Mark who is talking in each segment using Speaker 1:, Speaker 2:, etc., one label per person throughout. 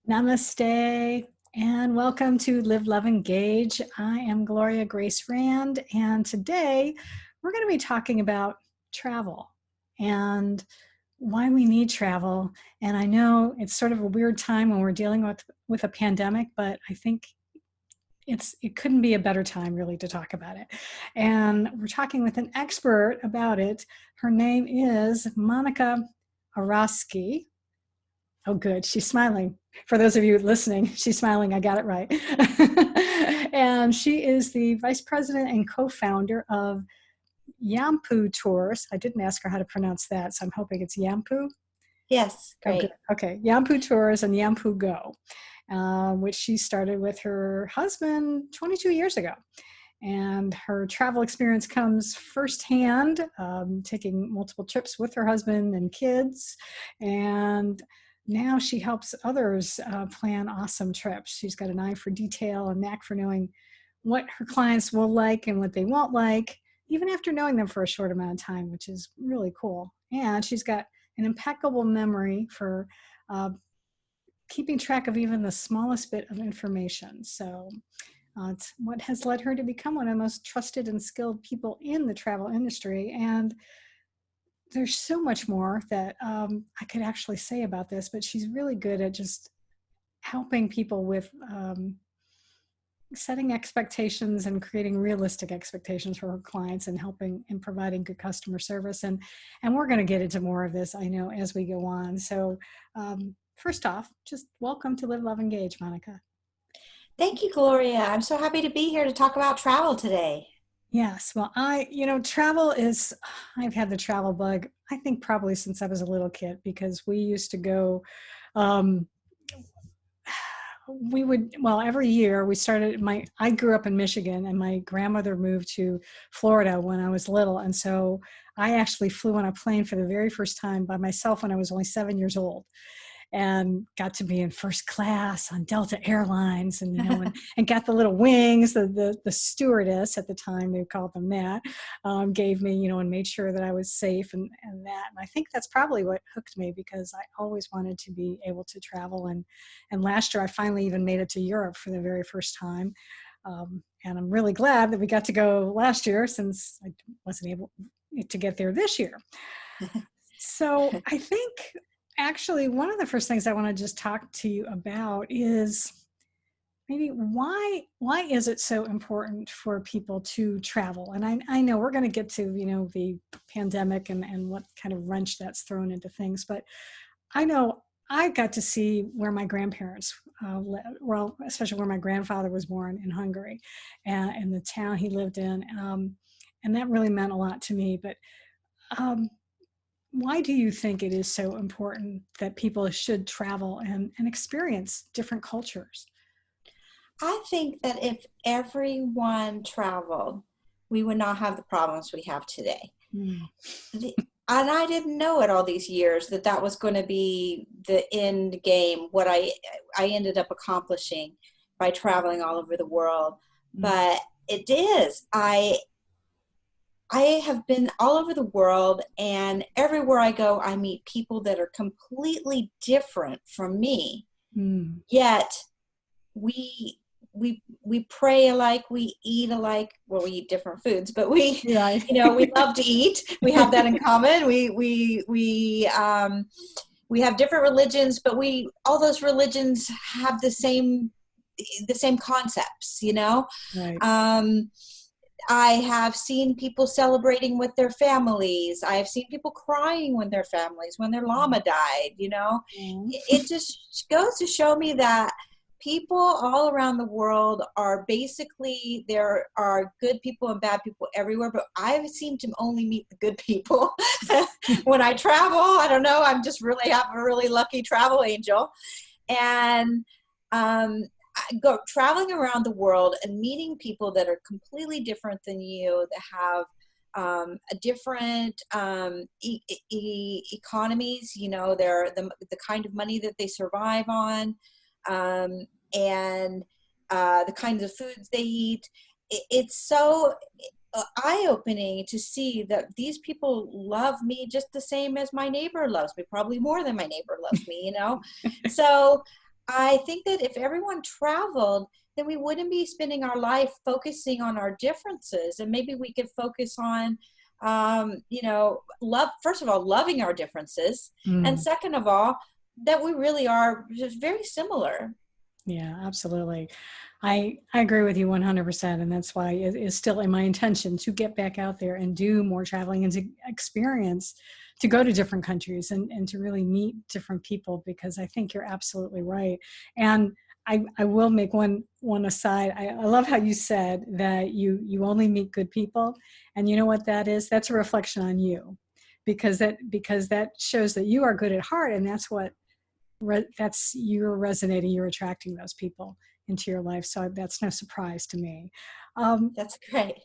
Speaker 1: Namaste and welcome to Live, Love, Engage. I am Gloria Grace Rand, and today we're going to be talking about travel and why we need travel. And I know it's sort of a weird time when we're dealing with a pandemic, but I think it couldn't be a better time really to talk about it. And we're talking with an expert about it. Her name is Monica Irauzqui. Oh, good. She's smiling. For those of you listening, she's smiling. I got it right. And she is the vice president and co-founder of Yampu Tours. I didn't ask her how to pronounce that, so I'm hoping it's Yampu.
Speaker 2: Yes, great.
Speaker 1: Oh, good. Okay, Yampu Tours and Yampu Go, which she started with her husband 22 years ago. And her travel experience comes firsthand, taking multiple trips with her husband and kids. And now she helps others plan awesome trips. She's got an eye for detail and knack for knowing what her clients will like and what they won't like, even after knowing them for a short amount of time, which is really cool. And she's got an impeccable memory for keeping track of even the smallest bit of information. So it's what has led her to become one of the most trusted and skilled people in the travel industry. And there's so much more that I could actually say about this, but she's really good at just helping people with setting expectations and creating realistic expectations for her clients and helping and providing good customer service. And we're going to get into more of this, I know, as we go on. So first off, just welcome to Live, Love, Engage, Monica.
Speaker 2: Thank you, Gloria. I'm so happy to be here to talk about travel today.
Speaker 1: Yes. Well, travel is, I've had the travel bug, I think probably since I was a little kid, because we used to go, every year I grew up in Michigan and my grandmother moved to Florida when I was little. And so I actually flew on a plane for the very first time by myself when I was only 7 years old. And got to be in first class on Delta Airlines, and and got the little wings. The stewardess at the time, they called them that, gave me, and made sure that I was safe and that. And I think that's probably what hooked me, because I always wanted to be able to travel. And last year I finally even made it to Europe for the very first time. And I'm really glad that we got to go last year, since I wasn't able to get there this year. So I think actually, one of the first things I want to just talk to you about is maybe why is it so important for people to travel? And I know we're going to get to, the pandemic and what kind of wrench that's thrown into things. But I know I got to see where my grandparents especially where my grandfather was born in Hungary, and in the town he lived in. And that really meant a lot to me. But why do you think it is so important that people should travel and experience different cultures?
Speaker 2: I think that if everyone traveled, we would not have the problems we have today. And I didn't know it all these years that was going to be the end game, what I ended up accomplishing by traveling all over the world. But it is. I have been all over the world, and everywhere I go, I meet people that are completely different from me. Yet we pray alike, we eat alike. Well, we eat different foods, but we love to eat. We have that in common. We have different religions, but all those religions have the same concepts.
Speaker 1: Right.
Speaker 2: I have seen people celebrating with their families. I have seen people crying with their families when their llama died. It just goes to show me that people all around the world are basically, there are good people and bad people everywhere, but I seem to only meet the good people when I travel. I don't know. I'm just have a really lucky travel angel. And I go traveling around the world and meeting people that are completely different than you, that have a different economies. They're the kind of money that they survive on, and the kinds of foods they eat. It's so eye-opening to see that these people love me just the same as my neighbor loves me, probably more than my neighbor loves me. So I think that if everyone traveled, then we wouldn't be spending our life focusing on our differences, and maybe we could focus on, love. First of all, loving our differences, and
Speaker 1: Mm.
Speaker 2: second of all, that we really are just very similar.
Speaker 1: Yeah, absolutely. I agree with you 100%. And that's why it is still in my intention to get back out there and do more traveling and to experience, to go to different countries and to really meet different people, because I think you're absolutely right. And I will make one aside. I love how you said that you only meet good people. And you know what that is? That's a reflection on you, because that shows that you are good at heart. And that's what that's you're resonating, you're attracting those people into your life. So that's no surprise to me. um
Speaker 2: That's great.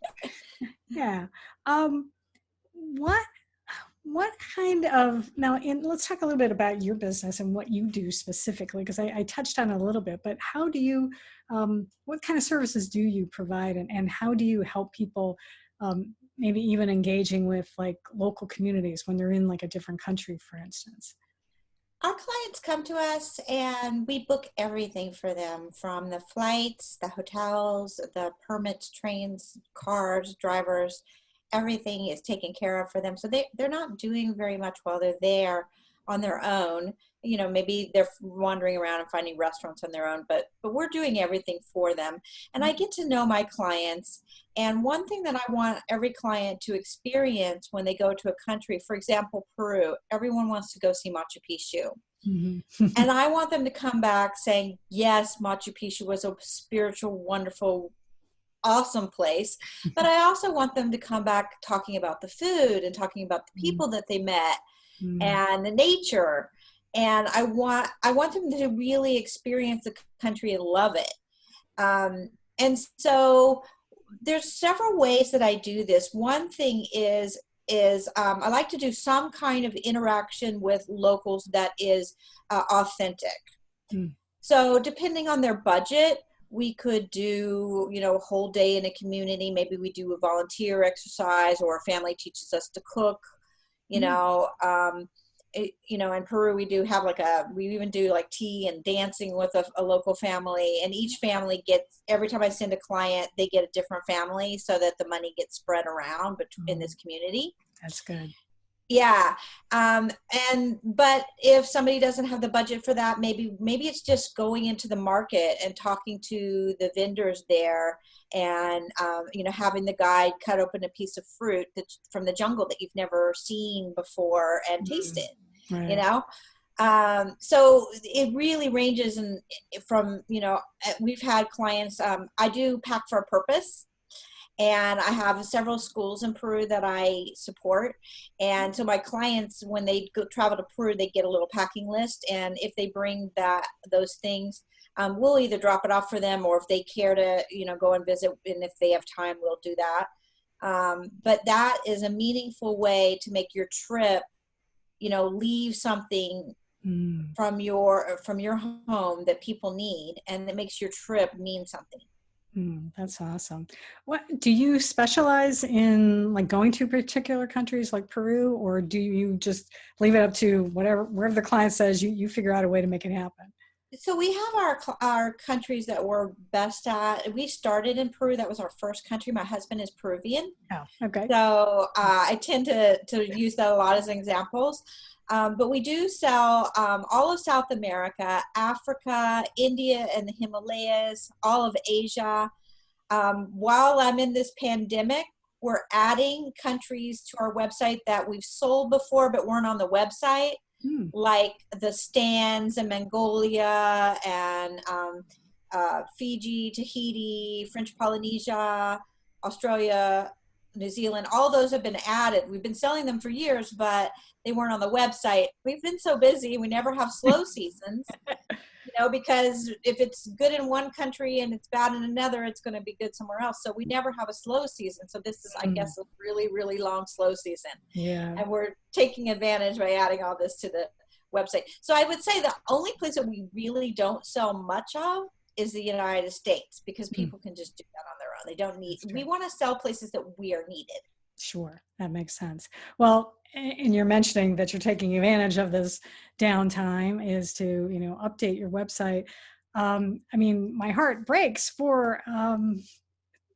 Speaker 1: yeah. um what what kind of, now let's talk a little bit about your business and what you do specifically, because I touched on it a little bit, but how do you what kind of services do you provide, and how do you help people, maybe even engaging with like local communities when they're in like a different country, for instance?
Speaker 2: Our clients come to us and we book everything for them, from the flights, the hotels, the permits, trains, cars, drivers. Everything is taken care of for them. So they're not doing very much while they're there on their own. Maybe they're wandering around and finding restaurants on their own, but we're doing everything for them. And I get to know my clients. And one thing that I want every client to experience when they go to a country, for example, Peru, everyone wants to go see Machu Picchu.
Speaker 1: Mm-hmm.
Speaker 2: And I want them to come back saying, yes, Machu Picchu was a spiritual, wonderful, awesome place. But I also want them to come back talking about the food and talking about the people that they met
Speaker 1: Mm-hmm.
Speaker 2: and the nature. And I want them to really experience the country and love it. And so there's several ways that I do this. One thing is I like to do some kind of interaction with locals that is authentic.
Speaker 1: Mm.
Speaker 2: So depending on their budget, we could do, a whole day in a community. Maybe we do a volunteer exercise, or a family teaches us to cook.
Speaker 1: Mm.
Speaker 2: In Peru, we even do like tea and dancing with a local family, and each family gets, every time I send a client, they get a different family so that the money gets spread around in this community.
Speaker 1: That's good.
Speaker 2: Yeah. But if somebody doesn't have the budget for that, maybe it's just going into the market and talking to the vendors there, and, having the guide cut open a piece of fruit that's from the jungle that you've never seen before and tasted,
Speaker 1: Right.
Speaker 2: So it really ranges from, we've had clients, I do Pack for a Purpose. And I have several schools in Peru that I support. And so my clients, when they travel to Peru, they get a little packing list. And if they bring those things, we'll either drop it off for them, or if they care to, go and visit, and if they have time, we'll do that. But that is a meaningful way to make your trip, leave something from your home that people need, and it makes your trip mean something.
Speaker 1: That's awesome. What do you specialize in, like going to particular countries like Peru, or do you just leave it up to wherever the client says, you figure out a way to make it happen?
Speaker 2: So we have our countries that we're best at. We started in Peru. That was our first country. My husband is Peruvian.
Speaker 1: Oh, okay.
Speaker 2: So I tend to use that a lot as examples. But we do sell all of South America, Africa, India and the Himalayas, all of Asia. While I'm in this pandemic, we're adding countries to our website that we've sold before but weren't on the website, like the Stans and Mongolia and Fiji, Tahiti, French Polynesia, Australia, New Zealand. All those have been added. We've been selling them for years, but they weren't on the website. We've been so busy. We never have slow seasons, because if it's good in one country and it's bad in another, it's going to be good somewhere else. So we never have a slow season. So this is, I guess, a really, really long slow season.
Speaker 1: Yeah.
Speaker 2: And we're taking advantage by adding all this to the website. So I would say the only place that we really don't sell much of is the United States, because people can just do that on their own. They don't need, we want to sell places that we are needed.
Speaker 1: Sure, that makes sense. Well, and you're mentioning that you're taking advantage of this downtime is to, update your website. I mean, my heart breaks for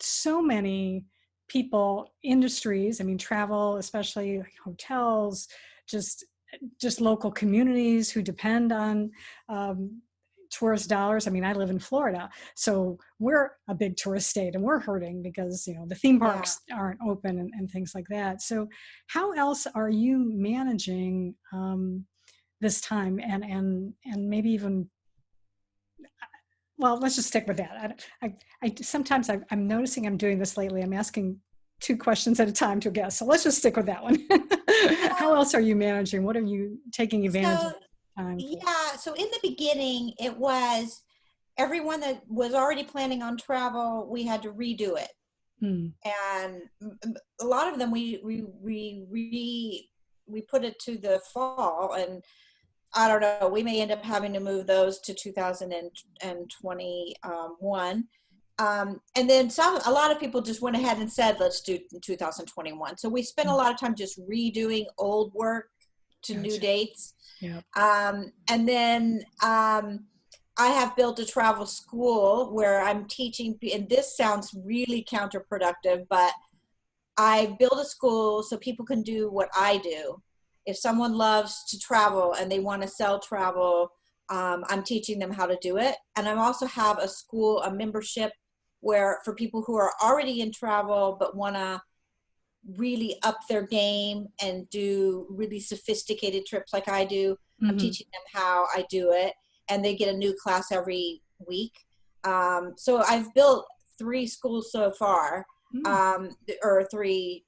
Speaker 1: so many people, industries. I mean, travel, especially like hotels, just just local communities who depend on tourist dollars. I mean, I live in Florida, so we're a big tourist state, and we're hurting because the theme
Speaker 2: Yeah.
Speaker 1: parks aren't open and things like that. So, how else are you managing this time, and maybe even, well, let's just stick with that. I sometimes I'm noticing I'm doing this lately. I'm asking two questions at a time to a guest. So let's just stick with that one. How else are you managing? What are you taking advantage of
Speaker 2: So,
Speaker 1: time for?
Speaker 2: yeah, so in the beginning, it was everyone that was already planning on travel, we had to redo it.
Speaker 1: Hmm.
Speaker 2: And a lot of them we put it to the fall, and I don't know, we may end up having to move those to 2021. And then a lot of people just went ahead and said, let's do 2021. So we spent a lot of time just redoing old work to new
Speaker 1: Gotcha.
Speaker 2: dates.
Speaker 1: Yeah.
Speaker 2: And then I have built a travel school where I'm teaching, and this sounds really counterproductive, but I build a school so people can do what I do. If someone loves to travel and they want to sell travel, I'm teaching them how to do it. And I also have a school, a membership where for people who are already in travel but want to really up their game and do really sophisticated trips like I do. I'm
Speaker 1: Mm-hmm.
Speaker 2: teaching them how I do it, and they get a new class every week. So I've built 3 schools so far, or 3,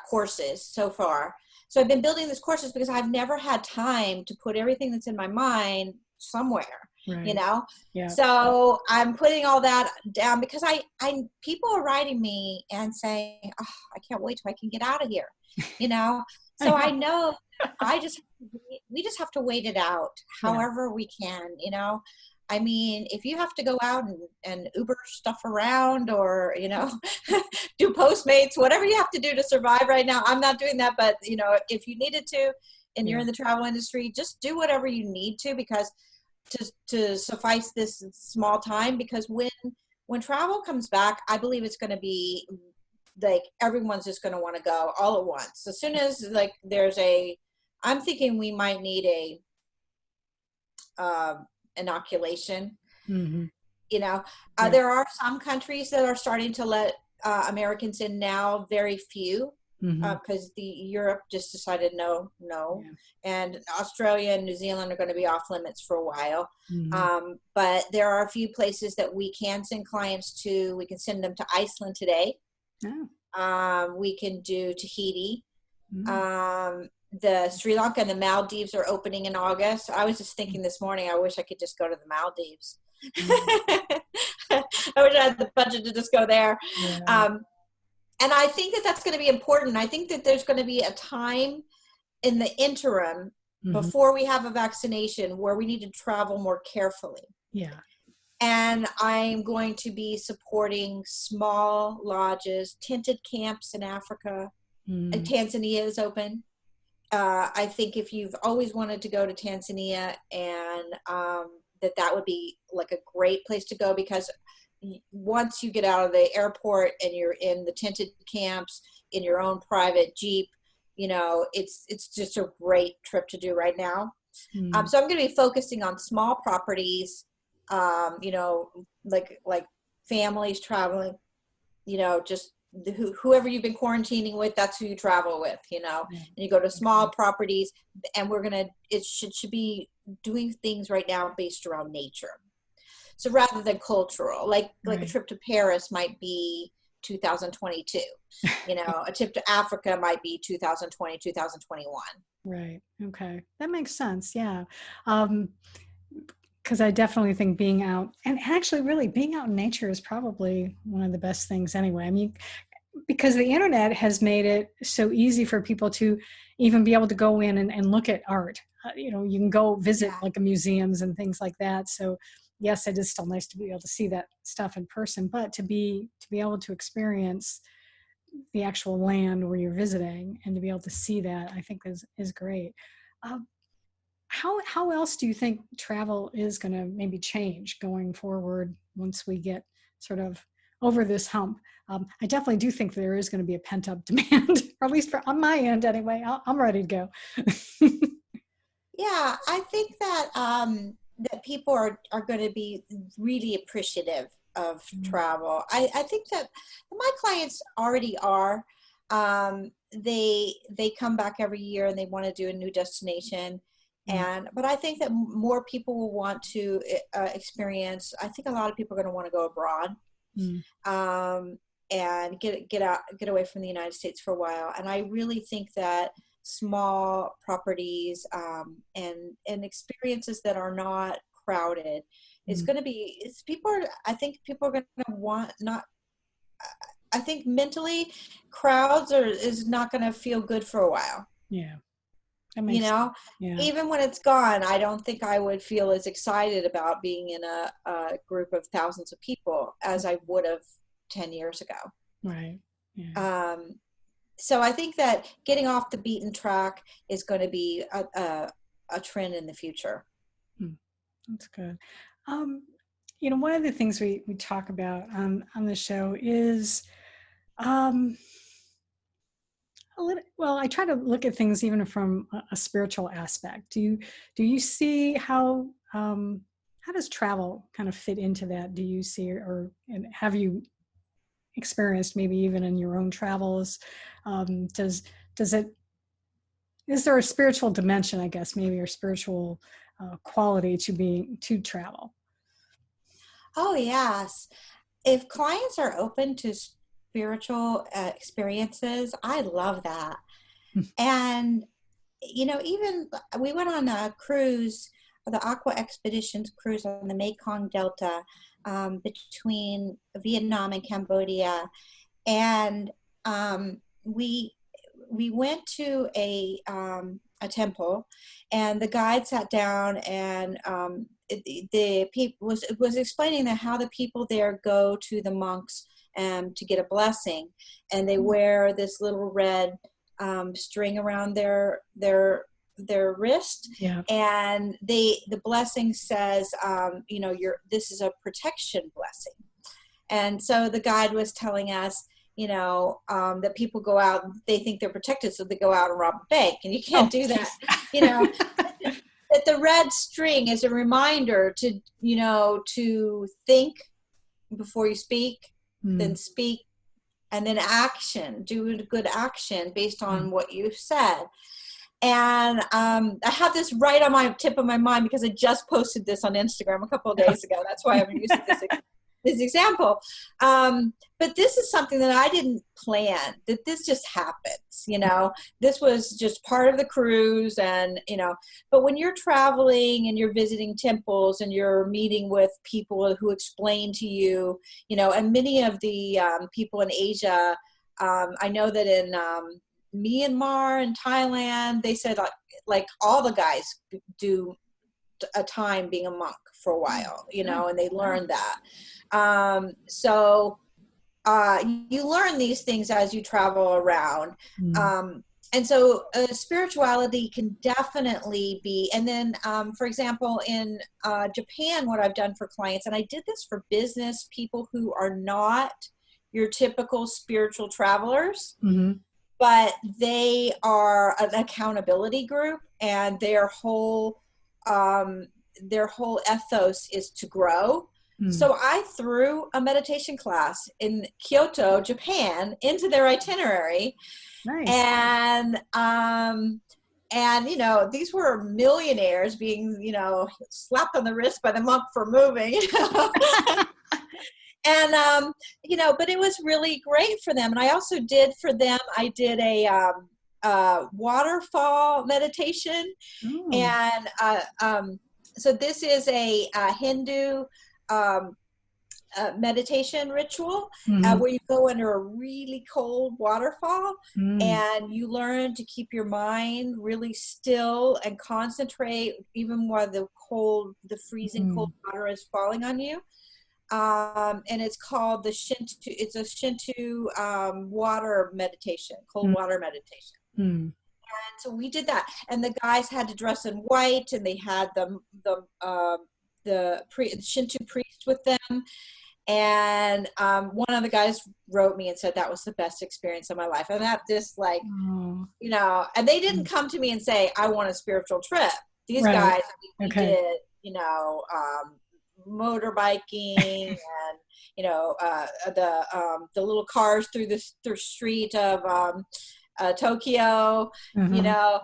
Speaker 2: courses so far. So I've been building these courses because I've never had time to put everything that's in my mind somewhere,
Speaker 1: Right. Yeah.
Speaker 2: So I'm putting all that down because I people are writing me and saying, oh, I can't wait till I can get out of here,
Speaker 1: I
Speaker 2: So
Speaker 1: know.
Speaker 2: I know we just have to wait it out
Speaker 1: Yeah.
Speaker 2: however we can, I mean, if you have to go out and Uber stuff around or, do Postmates, whatever you have to do to survive right now. I'm not doing that, but if you needed to and you're
Speaker 1: Yeah.
Speaker 2: in the travel industry, just do whatever you need to because to suffice this small time, because when travel comes back, I believe it's going to be like everyone's just going to want to go all at once. As soon as like I'm thinking we might need a inoculation.
Speaker 1: Mm-hmm.
Speaker 2: Yeah.
Speaker 1: Yeah.
Speaker 2: There are some countries that are starting to let Americans in now, very few,
Speaker 1: Mm-hmm.
Speaker 2: because the Europe just decided no,
Speaker 1: Yeah.
Speaker 2: and Australia and New Zealand are going to be off limits for a while.
Speaker 1: Mm-hmm.
Speaker 2: But there are a few places that we can send clients to. We can send them to Iceland today.
Speaker 1: Oh.
Speaker 2: We can do Tahiti.
Speaker 1: Mm-hmm.
Speaker 2: The Sri Lanka and the Maldives are opening in August. I was just thinking this morning, I wish I could just go to the Maldives. I wish I had the budget to just go there.
Speaker 1: Yeah.
Speaker 2: And I think that that's going to be important. I think that there's going to be a time in the interim
Speaker 1: Mm-hmm.
Speaker 2: before we have a vaccination where we need to travel more carefully.
Speaker 1: Yeah.
Speaker 2: And I'm going to be supporting small lodges, tented camps in Africa.
Speaker 1: Mm-hmm.
Speaker 2: Tanzania is open. I think if you've always wanted to go to Tanzania, and that would be like a great place to go, because once you get out of the airport and you're in the tented camps in your own private Jeep, it's just a great trip to do right now.
Speaker 1: Mm-hmm.
Speaker 2: So I'm going to be focusing on small properties, like families traveling, just whoever you've been quarantining with, that's who you travel with,
Speaker 1: Yeah.
Speaker 2: and you go to small properties, and it should be doing things right now based around nature. So rather than cultural, like a trip to Paris might be 2022, a trip to Africa might be 2020, 2021.
Speaker 1: Right. Okay. That makes sense. Yeah. Because I definitely think being out, and actually really being out in nature, is probably one of the best things anyway. I mean, because the internet has made it so easy for people to even be able to go in and look at art. You can go visit like museums and things like that. So yes, it is still nice to be able to see that stuff in person, but to be able to experience the actual land where you're visiting, and to be able to see that, I think is great. How else do you think travel is going to maybe change going forward once we get sort of over this hump? I definitely do think there is going to be a pent-up demand, or at least on my end anyway. I'm ready to go.
Speaker 2: Yeah, I think that that people are going to be really appreciative of travel. I think that my clients already are. They come back every year and they want to do a new destination. But I think that more people will want to experience. I think a lot of people are going to want to go abroad, and get away from the United States for a while. And I really think that small properties and experiences that are not crowded, it's going to be. I think people are going to want not. I think mentally, crowds is not going to feel good for a while.
Speaker 1: Yeah.
Speaker 2: You know, even when it's gone, I don't think I would feel as excited about being in a group of thousands of people as I would have 10 years ago.
Speaker 1: Right. Yeah.
Speaker 2: So I think that getting off the beaten track is going to be a trend in the future.
Speaker 1: That's good. One of the things we talk about on the show is, I try to look at things even from a spiritual aspect. Do you see how does travel kind of fit into that? Do you see, and have you experienced maybe even in your own travels? Is there a spiritual dimension, I guess, maybe, or spiritual quality to travel?
Speaker 2: Oh, yes. If clients are open to spiritual experiences, I love that. And, even we went on a cruise, the Aqua Expeditions cruise on the Mekong Delta, between Vietnam and Cambodia. And we went to a temple, and the guide sat down, and the people was explaining how the people there go to the monks to get a blessing, and they wear this little red string around their wrist, and the blessing says, this is a protection blessing. And so the guide was telling us, that people go out, they think they're protected, so they go out and rob a bank, and you can't do that. That the red string is a reminder to think before you speak, then speak, and then action, do a good action based on what you've said. And I have this right on my tip of my mind because I just posted this on Instagram a couple of days ago. That's why I'm using this example. But this is something that I didn't plan, that this just happens, this was just part of the cruise, and, but when you're traveling and you're visiting temples and you're meeting with people who explain to you, and many of the people in Asia, I know that in Myanmar and Thailand, they said like all the guys do a time being a monk for a while, and they learned that. So you learn these things as you travel around. And so spirituality can definitely be, and then, for example, in Japan, what I've done for clients, and I did this for business people who are not your typical spiritual travelers, but they are an accountability group, and their whole ethos is to grow. So I threw a meditation class in Kyoto, Japan, into their itinerary. Nice. And these were millionaires being, slapped on the wrist by the monk for moving. And, but it was really great for them. And I also did for them, I did a waterfall meditation. And so this is a Hindu meditation ritual where you go under a really cold waterfall and you learn to keep your mind really still and concentrate even while the freezing cold water is falling on you. and it's called the Shinto. It's a Shinto water meditation, cold water meditation.
Speaker 1: Mm.
Speaker 2: So we did that, and the guys had to dress in white, and they had the Shinto priest with them. And one of the guys wrote me and said that was the best experience of my life, and that just like, you know, and they didn't come to me and say I want a spiritual trip. These
Speaker 1: Right.
Speaker 2: guys, I mean, we
Speaker 1: Okay.
Speaker 2: did, you know, motorbiking and, you know, the little cars through the street of Tokyo, you know.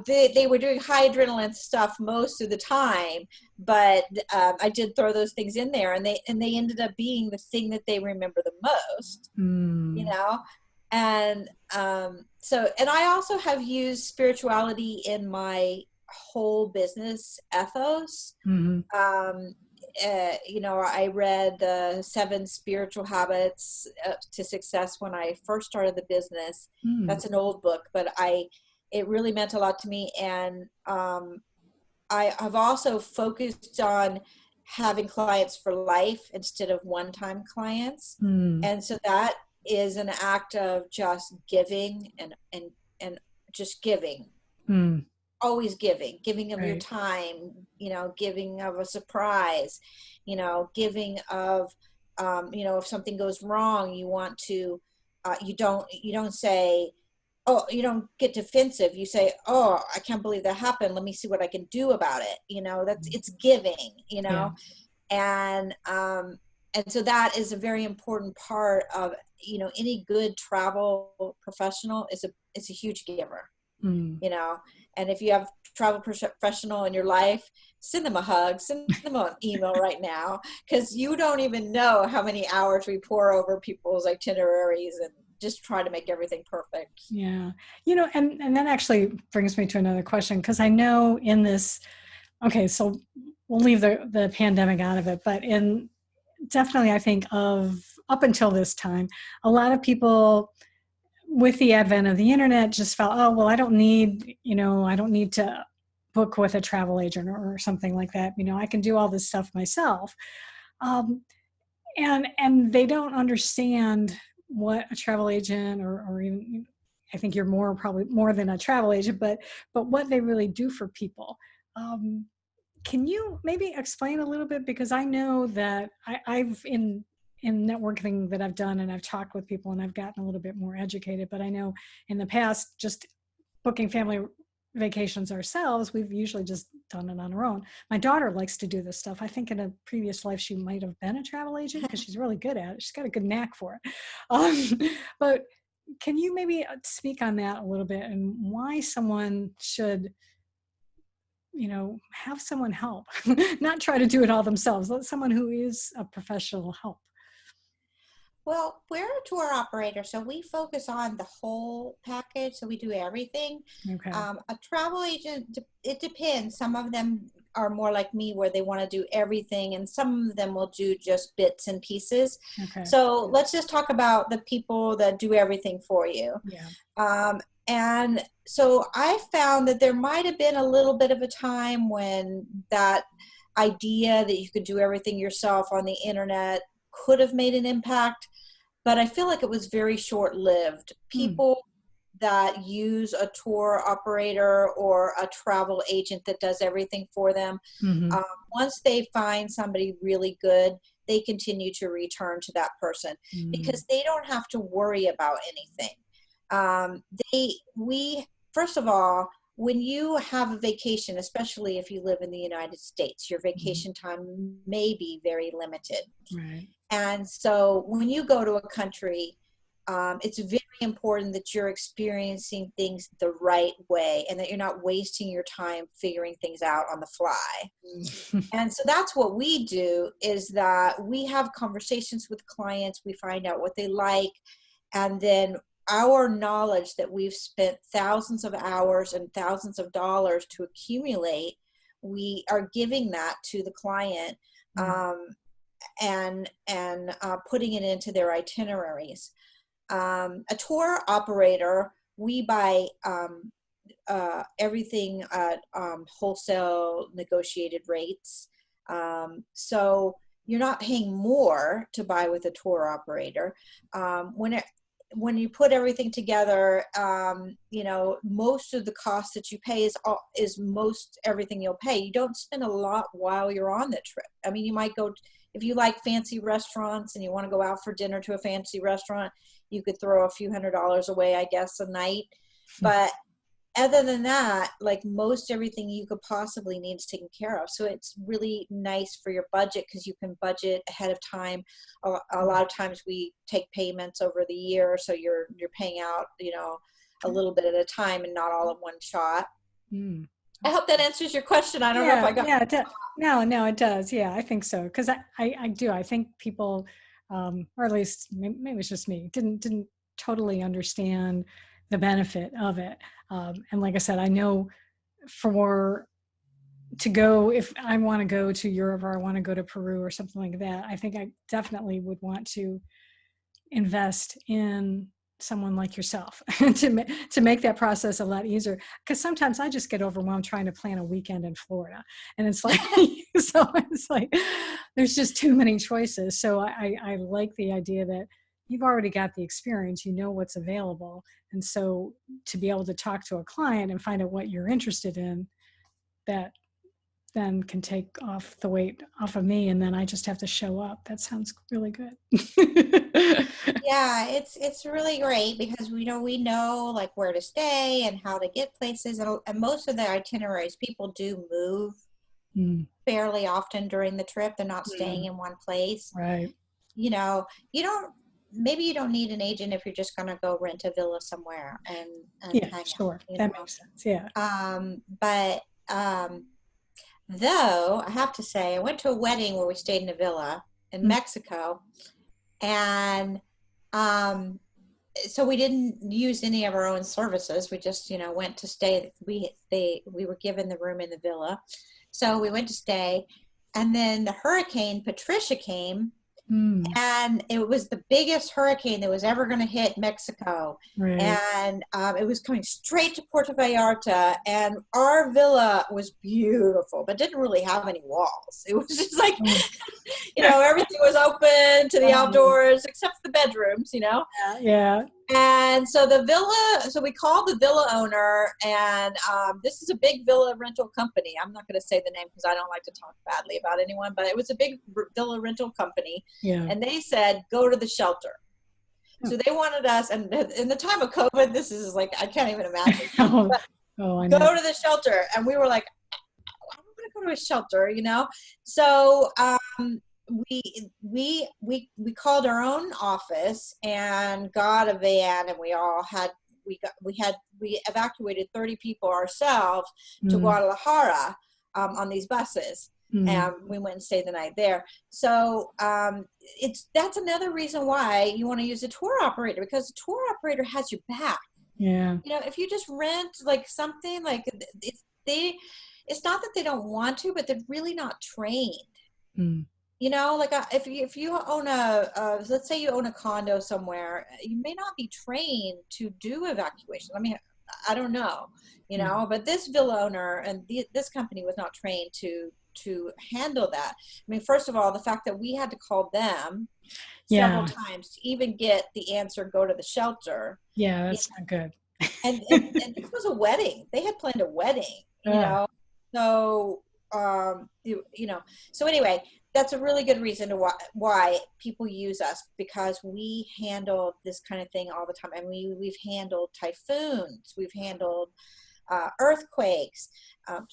Speaker 2: They were doing high adrenaline stuff most of the time, but I did throw those things in there, and they ended up being the thing that they remember the most, you know. And so, and I also have used spirituality in my whole business ethos. You know, I read the 7 Spiritual Habits to Success when I first started the business. That's an old book, but it really meant a lot to me. And I have also focused on having clients for life instead of one-time clients. And so that is an act of just giving and just giving. Always giving of your time, you know, giving of a surprise, you know, giving of, you know, if something goes wrong, you want to, you don't say, oh, you don't get defensive. You say, oh, I can't believe that happened. Let me see what I can do about it. You know, it's giving, you know, and so that is a very important part of, you know, any good travel professional is a huge giver, you know. And if you have travel professional in your life, send them a hug, send them an email right now, because you don't even know how many hours we pour over people's itineraries and just try to make everything perfect.
Speaker 1: Yeah. You know, and that actually brings me to another question, because I know in this, okay, so we'll leave the pandemic out of it, but definitely I think of up until this time, a lot of people with the advent of the internet just felt, oh, well, I don't need to book with a travel agent or something like that. You know, I can do all this stuff myself. And they don't understand what a travel agent or even, I think you're probably more than a travel agent, but what they really do for people. Can you maybe explain a little bit? Because I know that I've in networking that I've done, and I've talked with people and I've gotten a little bit more educated, but I know in the past, just booking family vacations ourselves, we've usually just done it on our own. My daughter likes to do this stuff. I think in a previous life, she might have been a travel agent because she's really good at it. She's got a good knack for it. But can you maybe speak on that a little bit, and why someone should, you know, have someone help, not try to do it all themselves. Let someone who is a professional help.
Speaker 2: Well, we're a tour operator, so we focus on the whole package. So we do everything.
Speaker 1: Okay.
Speaker 2: A travel agent, it depends. Some of them are more like me, where they want to do everything, and some of them will do just bits and pieces.
Speaker 1: Okay.
Speaker 2: So let's just talk about the people that do everything for you.
Speaker 1: Yeah.
Speaker 2: And so I found that there might have been a little bit of a time when that idea that you could do everything yourself on the internet could have made an impact, but I feel like it was very short-lived. People that use a tour operator or a travel agent that does everything for them, once they find somebody really good, they continue to return to that person because they don't have to worry about anything. First of all, when you have a vacation, especially if you live in the United States, your vacation time may be very limited.
Speaker 1: Right.
Speaker 2: And so when you go to a country, it's very important that you're experiencing things the right way and that you're not wasting your time figuring things out on the fly. And so that's what we do, is that we have conversations with clients, we find out what they like, and then our knowledge that we've spent thousands of hours and thousands of dollars to accumulate, we are giving that to the client and putting it into their itineraries. A tour operator, we buy everything at wholesale negotiated rates. So you're not paying more to buy with a tour operator. When you put everything together, most of the cost that you pay is most everything you'll pay. You don't spend a lot while you're on the trip. I mean, you might go, if you like fancy restaurants and you want to go out for dinner to a fancy restaurant, you could throw a few $100s away, I guess, a night. But other than that, like most everything you could possibly need is taken care of. So it's really nice for your budget because you can budget ahead of time. A lot of times we take payments over the year, so you're paying out, a little bit at a time and not all in one shot. I hope that answers your question. I don't know if I got.
Speaker 1: Yeah, no, it does. Yeah, I think so. Because I do. I think people, or at least maybe it's just me, didn't totally understand the benefit of it. And like I said, I know if I want to go to Europe or I want to go to Peru or something like that, I think I definitely would want to invest in someone like yourself to make that process a lot easier. Because sometimes I just get overwhelmed trying to plan a weekend in Florida, and it's like, there's just too many choices. So I like the idea that you've already got the experience, you know what's available. And so to be able to talk to a client and find out what you're interested in, that then can take off the weight off of me, and then I just have to show up. That sounds really good.
Speaker 2: Yeah, it's really great because we know like where to stay and how to get places, and most of the itineraries, people do move fairly often during the trip. They're not staying in one place.
Speaker 1: Right.
Speaker 2: Maybe you don't need an agent if you're just going to go rent a villa somewhere and hang
Speaker 1: sure.
Speaker 2: out.
Speaker 1: That makes sense. Yeah.
Speaker 2: But though I have to say, I went to a wedding where we stayed in a villa in Mexico, and so we didn't use any of our own services. We just, went to stay. We were given the room in the villa, so we went to stay, and then the hurricane Patricia came. And it was the biggest hurricane that was ever going to hit Mexico.
Speaker 1: Right.
Speaker 2: And it was coming straight to Puerto Vallarta. And our villa was beautiful, but didn't really have any walls. It was just like, everything was open to the outdoors, except for the bedrooms,
Speaker 1: Yeah.
Speaker 2: And so we called the villa owner, and this is a big villa rental company. I'm not going to say the name because I don't like to talk badly about anyone, but it was a big villa rental company.
Speaker 1: Yeah.
Speaker 2: And they said, go to the shelter. So they wanted us, and in the time of COVID, this is like, I can't even imagine.
Speaker 1: I know.
Speaker 2: Go to the shelter. And we were like, I don't want to go to a shelter, So we called our own office and got a van, and we evacuated 30 people ourselves to Guadalajara on these buses. And we went and stayed the night there. So that's another reason why you want to use a tour operator, because the tour operator has your back.
Speaker 1: Yeah.
Speaker 2: If you just rent like something, like it's not that they don't want to, but they're really not trained. Like if you own let's say you own a condo somewhere, you may not be trained to do evacuation. I mean, I don't know, but this villa owner and this company was not trained to handle that. I mean, first of all, the fact that we had to call them several times to even get the answer, go to the shelter.
Speaker 1: Yeah, that's not good.
Speaker 2: and this was a wedding. They had planned a wedding, So, so anyway, that's a really good reason to why people use us, because we handle this kind of thing all the time. And we've handled typhoons. We've handled earthquakes,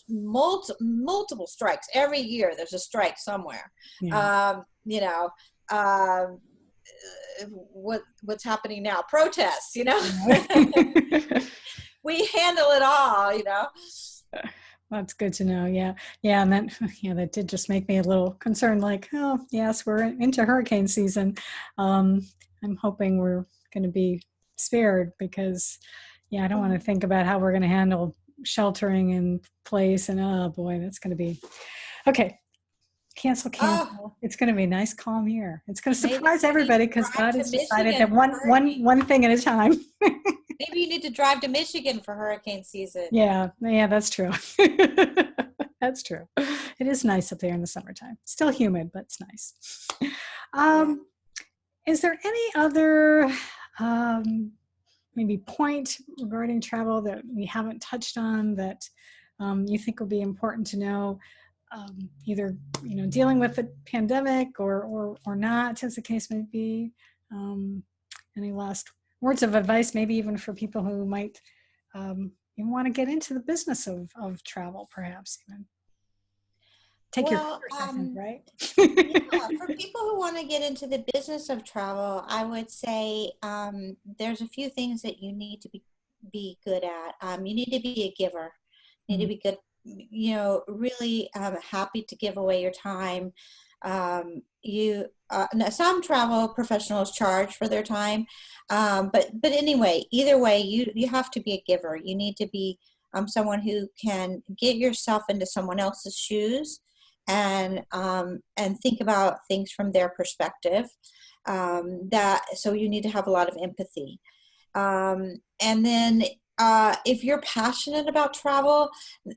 Speaker 2: multiple strikes. Every year there's a strike somewhere. Yeah. What's happening now? Protests, We handle it all,
Speaker 1: That's good to know. Yeah. And that did just make me a little concerned, like, oh yes, we're into hurricane season. I'm hoping we're going to be spared, because I don't want to think about how we're going to handle sheltering in place. And oh boy, that's going to be, okay. Cancel. It's going to be a nice, calm year. It's going to surprise everybody, because God has decided that one thing at a time.
Speaker 2: Maybe you need to drive to Michigan for hurricane season.
Speaker 1: Yeah, that's true. That's true. It is nice up there in the summertime. Still humid, but it's nice.
Speaker 2: Yeah.
Speaker 1: Is there any other maybe point regarding travel that we haven't touched on that you think would be important to know? Either dealing with the pandemic or not, as the case may be. Any last words of advice, maybe even for people who might even want to get into the business of travel, perhaps even take your
Speaker 2: Well,
Speaker 1: course, I think, right?
Speaker 2: yeah, for people who want to get into the business of travel, I would say there's a few things that you need to be good at. You need to be a giver. You need to be good, really happy to give away your time. Now some travel professionals charge for their time, but anyway, either way, you have to be a giver. You need to be someone who can get yourself into someone else's shoes and think about things from their perspective. So you need to have a lot of empathy. And then if you're passionate about travel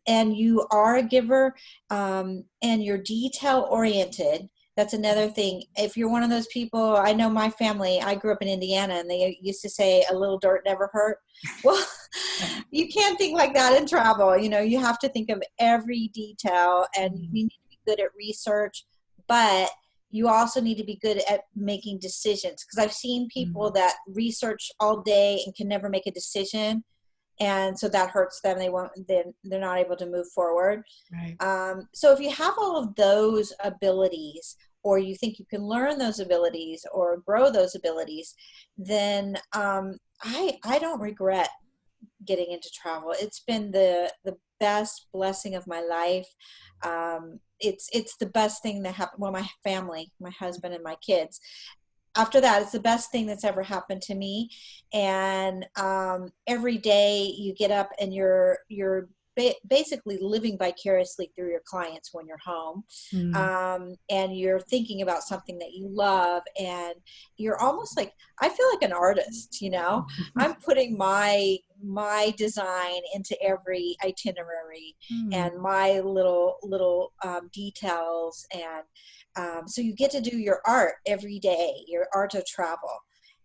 Speaker 2: and you are a giver and you're detail oriented, that's another thing. If you're one of those people, I know my family, I grew up in Indiana and they used to say a little dirt never hurt. Well, you can't think like that in travel. You have to think of every detail, and you need to be good at research, but you also need to be good at making decisions, because I've seen people that research all day and can never make a decision, and so that hurts them. They're not able to move forward.
Speaker 1: Right.
Speaker 2: So if you have all of those abilities, or you think you can learn those abilities or grow those abilities, then I don't regret getting into travel. It's been the best blessing of my life. It's the best thing that happened. Well, my family, my husband and my kids. After that, it's the best thing that's ever happened to me. And every day you get up and you're basically living vicariously through your clients when you're home. And you're thinking about something that you love, and you're almost like, I feel like an artist, I'm putting my design into every itinerary and my little details. And so you get to do your art every day, your art of travel.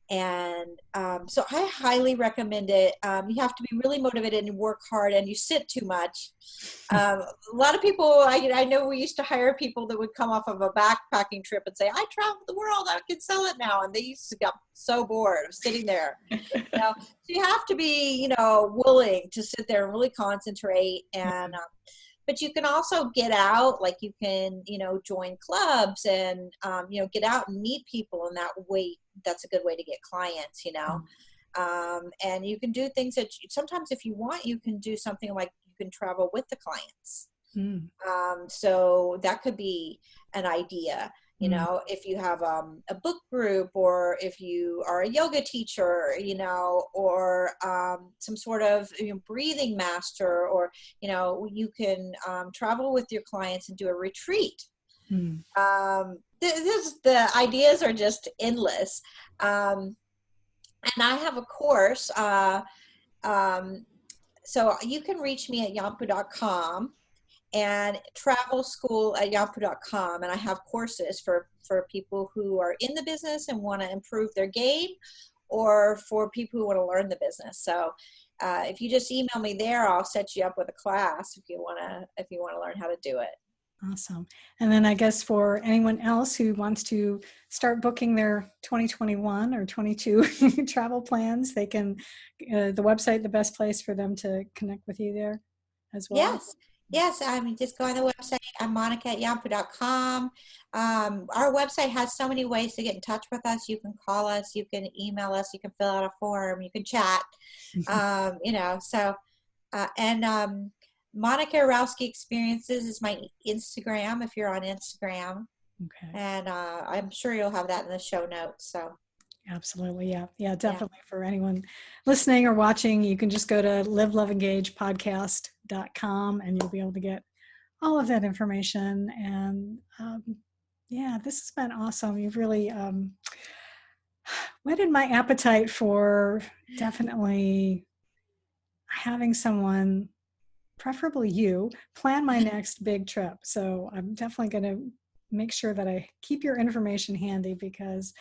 Speaker 2: And so I highly recommend it. You have to be really motivated and work hard, and you sit too much. A lot of people, I know we used to hire people that would come off of a backpacking trip and say, I traveled the world, I can sell it now. And they used to get so bored of sitting there. So you have to be, willing to sit there and really concentrate. And but you can also get out, like you can, join clubs and, get out and meet people. And that way, that's a good way to get clients, and you can do things that sometimes if you want, you can do something like you can travel with the clients. So that could be an idea. If you have a book group, or if you are a yoga teacher, or some sort of breathing master, or, you can travel with your clients and do a retreat. The ideas are just endless. And I have a course. So you can reach me at yampu.com. and travelschool@yahoo.com. And I have courses for people who are in the business and want to improve their game, or for people who want to learn the business. So if you just email me there, I'll set you up with a class if you want to learn how to do it.
Speaker 1: Awesome. And then I guess for anyone else who wants to start booking their 2021 or 22 travel plans, they can, the website, the best place for them to connect with you there as well?
Speaker 2: Yes. Just go on the website. I'm monica@yampu.com. Our website has so many ways to get in touch with us. You can call us, you can email us, you can fill out a form, you can chat. Monica Irauzqui Experiences is my Instagram, if you're on Instagram.
Speaker 1: Okay.
Speaker 2: And I'm sure you'll have that in the show notes. So.
Speaker 1: Absolutely. Yeah, definitely. For anyone listening or watching, you can just go to liveloveengagepodcast.com and you'll be able to get all of that information. And this has been awesome. You've really whetted my appetite for definitely having someone preferably you, plan my next big trip. So I'm definitely going to make sure that I keep your information handy, because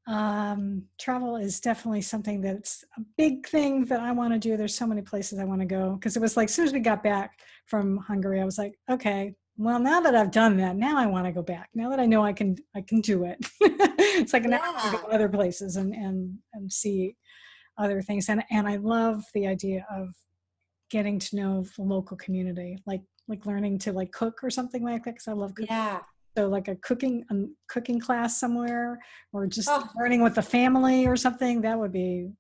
Speaker 1: travel is definitely something that's a big thing that I want to do. There's so many places I want to go, because it was like, as soon as we got back from Hungary, I was like, okay, well, now that I've done that, now I want to go back. Now that I know I can do it. It's like, now I want to
Speaker 2: Yeah.
Speaker 1: go other places and see other things. And I love the idea of getting to know the local community, like learning to like cook or something like that, because I love cooking.
Speaker 2: Yeah.
Speaker 1: So like a cooking class somewhere, or just
Speaker 2: Oh,
Speaker 1: learning with the family or something, that would be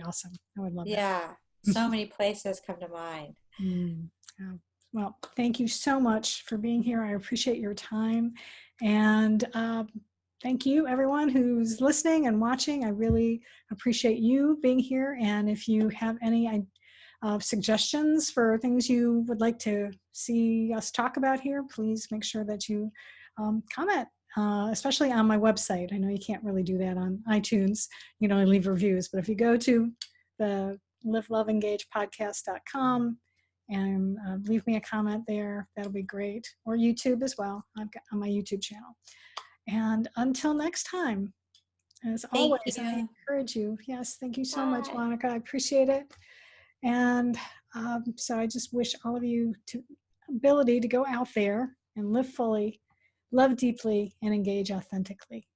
Speaker 1: awesome. I would love that.
Speaker 2: yeah. So many places come to mind.
Speaker 1: Yeah. Well, thank you so much for being here. I appreciate your time, and thank you everyone who's listening and watching. I really appreciate you being here. And if you have any suggestions for things you would like to see us talk about here, please make sure that you comment, especially on my website. I know you can't really do that on iTunes, you know, leave reviews, but if you go to the liveloveengagepodcast.com and leave me a comment there, that'll be great. Or YouTube as well. I've got on my YouTube channel. And until next time, as
Speaker 2: Thank
Speaker 1: always, I
Speaker 2: you.
Speaker 1: encourage you. Yes, thank you so much,
Speaker 2: Bye.
Speaker 1: Monica. I appreciate it. And so I just wish all of you to ability to go out there and live fully, love deeply, and engage authentically.